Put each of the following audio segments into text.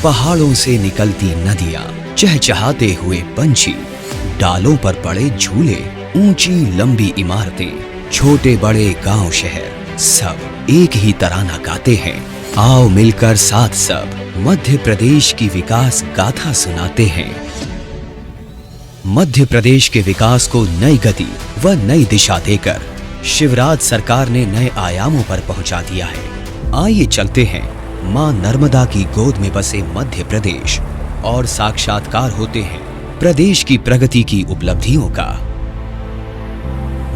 पहाड़ों से निकलती नदियाँ, चहचहाते हुए पंछी, डालों पर पड़े झूले, ऊंची लंबी इमारतें, छोटे बड़े गांव शहर, सब एक ही तराना गाते हैं। आओ मिलकर साथ सब मध्य प्रदेश की विकास गाथा सुनाते हैं। मध्य प्रदेश के विकास को नई गति व नई दिशा देकर शिवराज सरकार ने नए आयामों पर पहुंचा दिया है। आइए चलते हैं मां नर्मदा की गोद में बसे मध्य प्रदेश और साक्षात्कार होते हैं प्रदेश की प्रगति की उपलब्धियों का।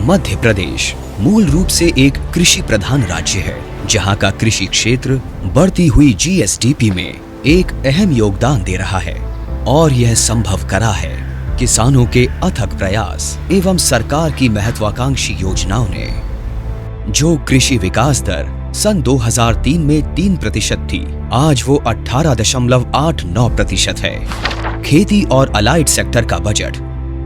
मध्य प्रदेश मूल रूप से एक कृषि प्रधान राज्य है, जहां का कृषि क्षेत्र बढ़ती हुई जीएसडीपी में एक अहम योगदान दे रहा है और यह संभव करा है किसानों के अथक प्रयास एवं सरकार की महत्वाकांक्षी योजनाओं ने। जो कृषि विकास दर सन 2003 में 3% थी, आज वो 18.89% है। खेती और अलाइड सेक्टर का बजट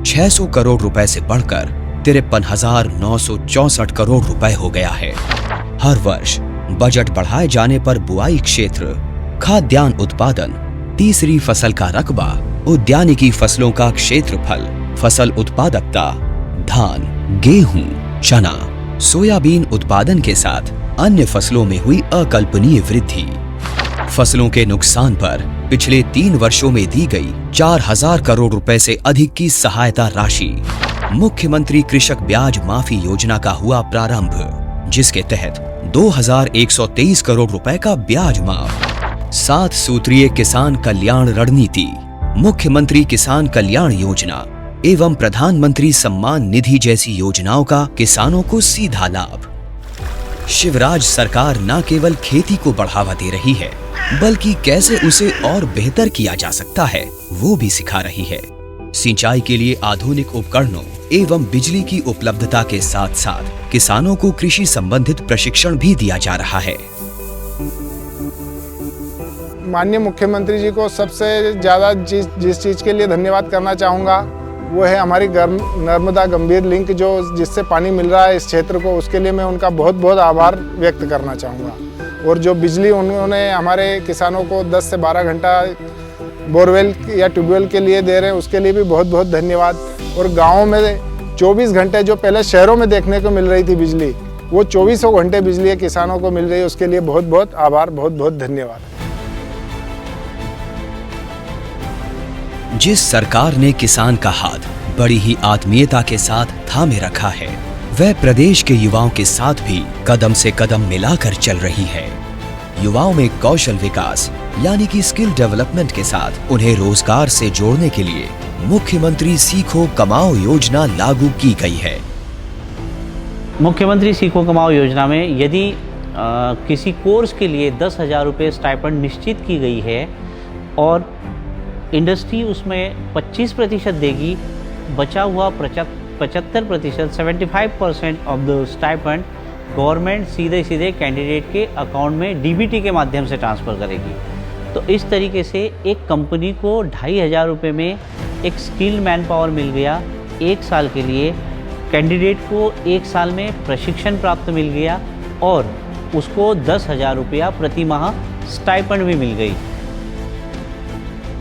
600 करोड़ रुपए से बढ़कर 53,964 करोड़ रुपए हो गया है। हर वर्ष बजट बढ़ाए जाने पर बुआई क्षेत्र, खाद्यान्न उत्पादन, तीसरी फसल का रकबा, उद्यानिकी फसलों का क्षेत्रफल, फसल उत्पादकता, धान, गेहूं, चना, सोयाबीन उत्पादन के साथ अन्य फसलों में हुई अकल्पनीय वृद्धि। फसलों के नुकसान पर पिछले 3 वर्षों में दी गई 4,000 करोड़ रुपए से अधिक की सहायता राशि। मुख्यमंत्री कृषक ब्याज माफी योजना का हुआ प्रारंभ, जिसके तहत 2,123 करोड़ रुपए का ब्याज माफ। 7 सूत्रीय किसान कल्याण रणनीति, मुख्यमंत्री किसान कल्याण योजना एवं प्रधानमंत्री सम्मान निधि जैसी योजनाओं का किसानों को सीधा लाभ। शिवराज सरकार न केवल खेती को बढ़ावा दे रही है, बल्कि कैसे उसे और बेहतर किया जा सकता है वो भी सिखा रही है। सिंचाई के लिए आधुनिक उपकरणों एवं बिजली की उपलब्धता के साथ साथ किसानों को कृषि संबंधित प्रशिक्षण भी दिया जा रहा है। माननीय मुख्यमंत्री जी को सबसे ज़्यादा जिस चीज़ के लिए धन्यवाद करना चाहूँगा वो है हमारी नर्मदा गंभीर लिंक, जो जिससे पानी मिल रहा है इस क्षेत्र को, उसके लिए मैं उनका बहुत बहुत आभार व्यक्त करना चाहूँगा। और जो बिजली उन्होंने हमारे किसानों को 10 से 12 घंटा बोरवेल या ट्यूबवेल के लिए दे रहे हैं, उसके लिए भी बहुत बहुत धन्यवाद। और गाँव में 24 घंटे जो पहले शहरों में देखने को मिल रही थी बिजली, वो 24 घंटे बिजली किसानों को मिल रही है, उसके लिए बहुत बहुत आभार, बहुत बहुत धन्यवाद। जिस सरकार ने किसान का हाथ बड़ी ही आत्मीयता के साथ थामे रखा है, वह प्रदेश के युवाओं के साथ भी कदम से कदम मिलाकर चल रही है। युवाओं में कौशल विकास यानी कि स्किल डेवलपमेंट के साथ उन्हें रोजगार से जोड़ने के लिए मुख्यमंत्री सीखो कमाओ योजना लागू की गई है। मुख्यमंत्री सीखो कमाओ योजना में यदि किसी कोर्स के लिए 10,000 रुपये स्टाइपेंड निश्चित की गई है और इंडस्ट्री उसमें 25% देगी, बचा हुआ 75% 75% ऑफ द स्टाइपेंड गवर्नमेंट सीधे कैंडिडेट के अकाउंट में डीबीटी के माध्यम से ट्रांसफ़र करेगी। तो इस तरीके से एक कंपनी को 2,500 रुपये में एक स्किल्ड मैन पावर मिल गया। 1 साल के लिए कैंडिडेट को 1 साल में प्रशिक्षण प्राप्त मिल गया और उसको 10,000 रुपया प्रति माह स्टाइपेंड भी मिल गई।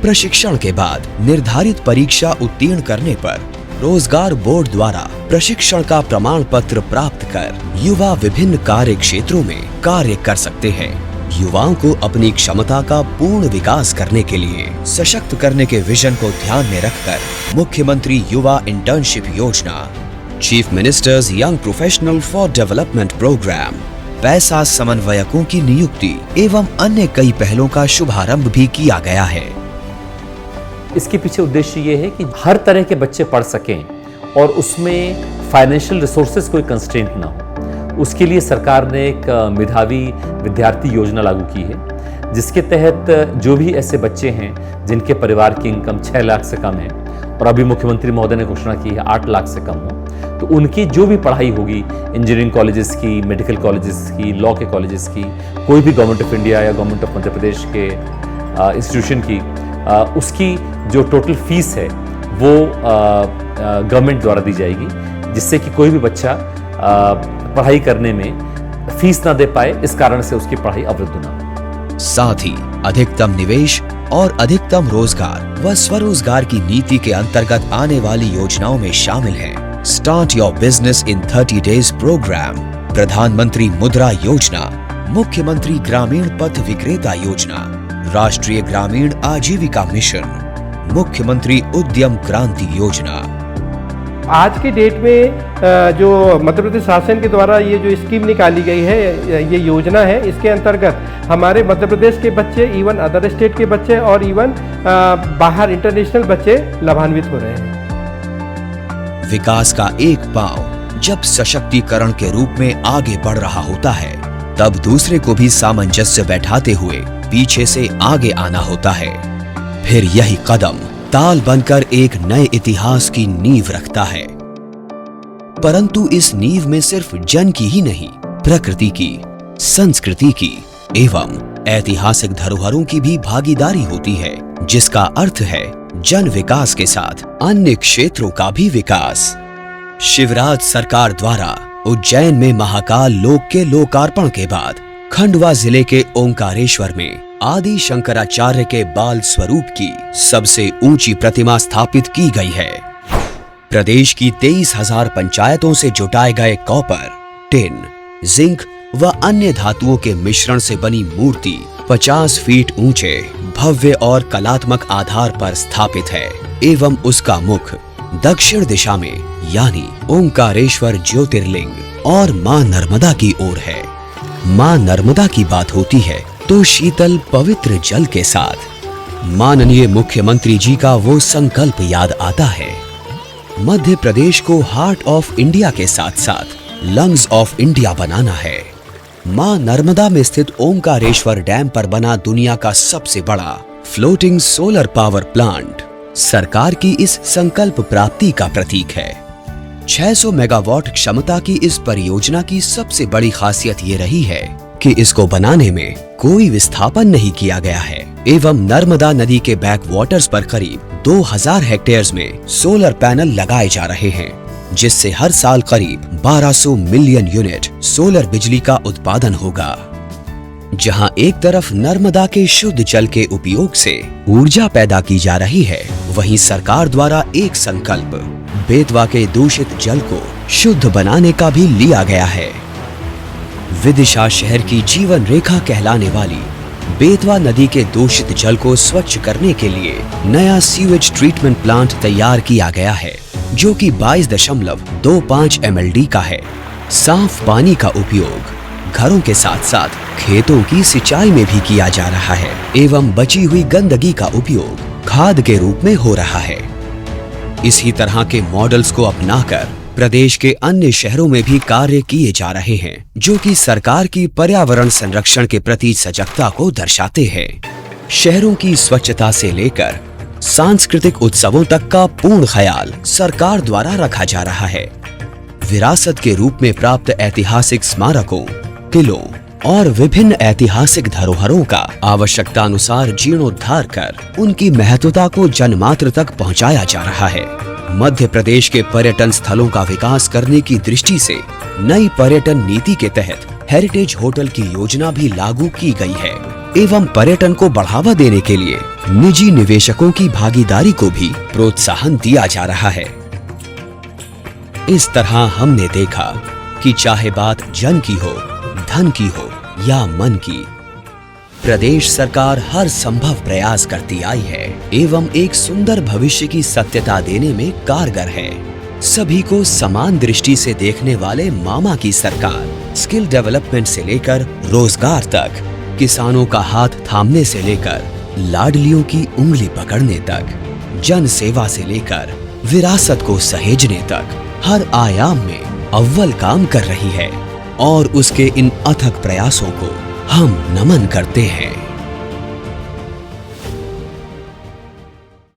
प्रशिक्षण के बाद निर्धारित परीक्षा उत्तीर्ण करने पर रोजगार बोर्ड द्वारा प्रशिक्षण का प्रमाण पत्र प्राप्त कर युवा विभिन्न कार्य क्षेत्रों में कार्य कर सकते हैं। युवाओं को अपनी क्षमता का पूर्ण विकास करने के लिए सशक्त करने के विजन को ध्यान में रखकर मुख्यमंत्री युवा इंटर्नशिप योजना, chief minister's young professional for development programme, पैसा समन्वयकों की नियुक्ति एवं अन्य कई पहलों का शुभारंभ भी किया गया है। इसके पीछे उद्देश्य ये है कि हर तरह के बच्चे पढ़ सकें और उसमें फाइनेंशियल रिसोर्सेज कोई कंस्ट्रेंट ना हो। उसके लिए सरकार ने एक मेधावी विद्यार्थी योजना लागू की है, जिसके तहत जो भी ऐसे बच्चे हैं जिनके परिवार की इनकम 6 लाख से कम है और अभी मुख्यमंत्री महोदय ने घोषणा की है 8 लाख से कम हो, तो उनकी जो भी पढ़ाई होगी, इंजीनियरिंग कॉलेजेस की, मेडिकल कॉलेजेस की, लॉ के कॉलेजेस की, कोई भी गवर्नमेंट ऑफ इंडिया या गवर्नमेंट ऑफ मध्य प्रदेश के इंस्टीट्यूशन की, उसकी जो टोटल फीस है वो गवर्नमेंट द्वारा दी जाएगी, जिससे कि कोई भी बच्चा पढ़ाई करने में फीस ना दे पाए, इस कारण से उसकी पढ़ाई अवरुद्ध ना हो। साथ ही अधिकतम निवेश और अधिकतम रोजगार व स्वरोजगार की नीति के अंतर्गत आने वाली योजनाओं में शामिल है start your business in 30 days programme, प्रधानमंत्री मुद्रा योजना, मुख्यमंत्री ग्रामीण पथ विक्रेता योजना, राष्ट्रीय ग्रामीण आजीविका मिशन, मुख्यमंत्री उद्यम क्रांति योजना। आज के डेट में जो मध्य प्रदेश शासन के द्वारा ये जो स्कीम निकाली गई है, ये योजना है, इसके अंतर्गत हमारे मध्य प्रदेश के बच्चे, इवन अदर स्टेट के बच्चे और इवन बाहर इंटरनेशनल बच्चे लाभान्वित हो रहे हैं। विकास का एक पांव जब सशक्तिकरण के रूप में आगे बढ़ रहा होता है, तब दूसरे को भी सामंजस्य बैठाते हुए पीछे से आगे आना होता है। फिर यही कदम ताल बनकर एक नए इतिहास की नींव रखता है। परंतु इस नींव में सिर्फ जन की ही नहीं, प्रकृति की, संस्कृति की एवं ऐतिहासिक धरोहरों की भी भागीदारी होती है, जिसका अर्थ है जन विकास के साथ अन्य क्षेत्रों का भी विकास। शिवराज सरकार द्वारा उज्जैन में महाकाल लोक के लोकार्पण के बाद खंडवा जिले के ओंकारेश्वर में आदि शंकराचार्य के बाल स्वरूप की सबसे ऊंची प्रतिमा स्थापित की गई है। प्रदेश की 23,000 पंचायतों से जुटाए गए कॉपर, टिन, जिंक व अन्य धातुओं के मिश्रण से बनी मूर्ति 50 फीट ऊंचे, भव्य और कलात्मक आधार पर स्थापित है एवं उसका मुख दक्षिण दिशा में यानी ओंकारेश्वर ज्योतिर्लिंग और मां नर्मदा की ओर है। मां नर्मदा की बात होती है तो शीतल पवित्र जल के साथ माननीय मुख्यमंत्री जी का वो संकल्प याद आता है। मध्य प्रदेश को हार्ट ऑफ इंडिया के साथ साथ लंग्स ऑफ इंडिया बनाना है। मां नर्मदा में स्थित ओंकारेश्वर डैम पर बना दुनिया का सबसे बड़ा फ्लोटिंग सोलर पावर प्लांट सरकार की इस संकल्प प्राप्ति का प्रतीक है। 600 मेगावाट क्षमता की इस परियोजना की सबसे बड़ी खासियत ये रही है कि इसको बनाने में कोई विस्थापन नहीं किया गया है एवं नर्मदा नदी के बैक वाटर्स पर करीब 2000 हेक्टेयर्स में सोलर पैनल लगाए जा रहे हैं, जिससे हर साल करीब 1200 मिलियन यूनिट सोलर बिजली का उत्पादन होगा। जहां एक तरफ नर्मदा के शुद्ध जल के उपयोग से ऊर्जा पैदा की जा रही है, वहीं सरकार द्वारा एक संकल्प बेतवा के दूषित जल को शुद्ध बनाने का भी लिया गया है। विदिशा शहर की जीवन रेखा कहलाने वाली बेतवा नदी के दूषित जल को स्वच्छ करने के लिए नया सीवेज ट्रीटमेंट प्लांट तैयार किया गया है, जो कि 22.25 MLD का है। साफ पानी का उपयोग घरों के साथ साथ खेतों की सिंचाई में भी किया जा रहा है एवं बची हुई गंदगी का उपयोग खाद के रूप में हो रहा है। इसी तरह के मॉडल्स को अपनाकर प्रदेश के अन्य शहरों में भी कार्य किए जा रहे हैं, जो कि सरकार की पर्यावरण संरक्षण के प्रति सजगता को दर्शाते हैं। शहरों की स्वच्छता से लेकर सांस्कृतिक उत्सवों तक का पूर्ण ख्याल सरकार द्वारा रखा जा रहा है। विरासत के रूप में प्राप्त ऐतिहासिक स्मारकों, किलों और विभिन्न ऐतिहासिक धरोहरों का आवश्यकता अनुसार जीर्णोद्धार कर उनकी महत्वता को जनमात्र तक पहुंचाया जा रहा है। मध्य प्रदेश के पर्यटन स्थलों का विकास करने की दृष्टि से नई पर्यटन नीति के तहत हेरिटेज होटल की योजना भी लागू की गई है एवं पर्यटन को बढ़ावा देने के लिए निजी निवेशकों की भागीदारी को भी प्रोत्साहन दिया जा रहा है। इस तरह हमने देखा कि चाहे बात जन की हो, धन की हो या मन की, प्रदेश सरकार हर संभव प्रयास करती आई है एवं एक सुंदर भविष्य की सत्यता देने में कारगर है। सभी को समान दृष्टि से देखने वाले मामा की सरकार स्किल डेवलपमेंट से लेकर रोजगार तक, किसानों का हाथ थामने से लेकर लाडलियों की उंगली पकड़ने तक, जन सेवा से लेकर विरासत को सहेजने तक हर आयाम में अव्वल काम कर रही है और उसके इन अथक प्रयासों को हम नमन करते हैं।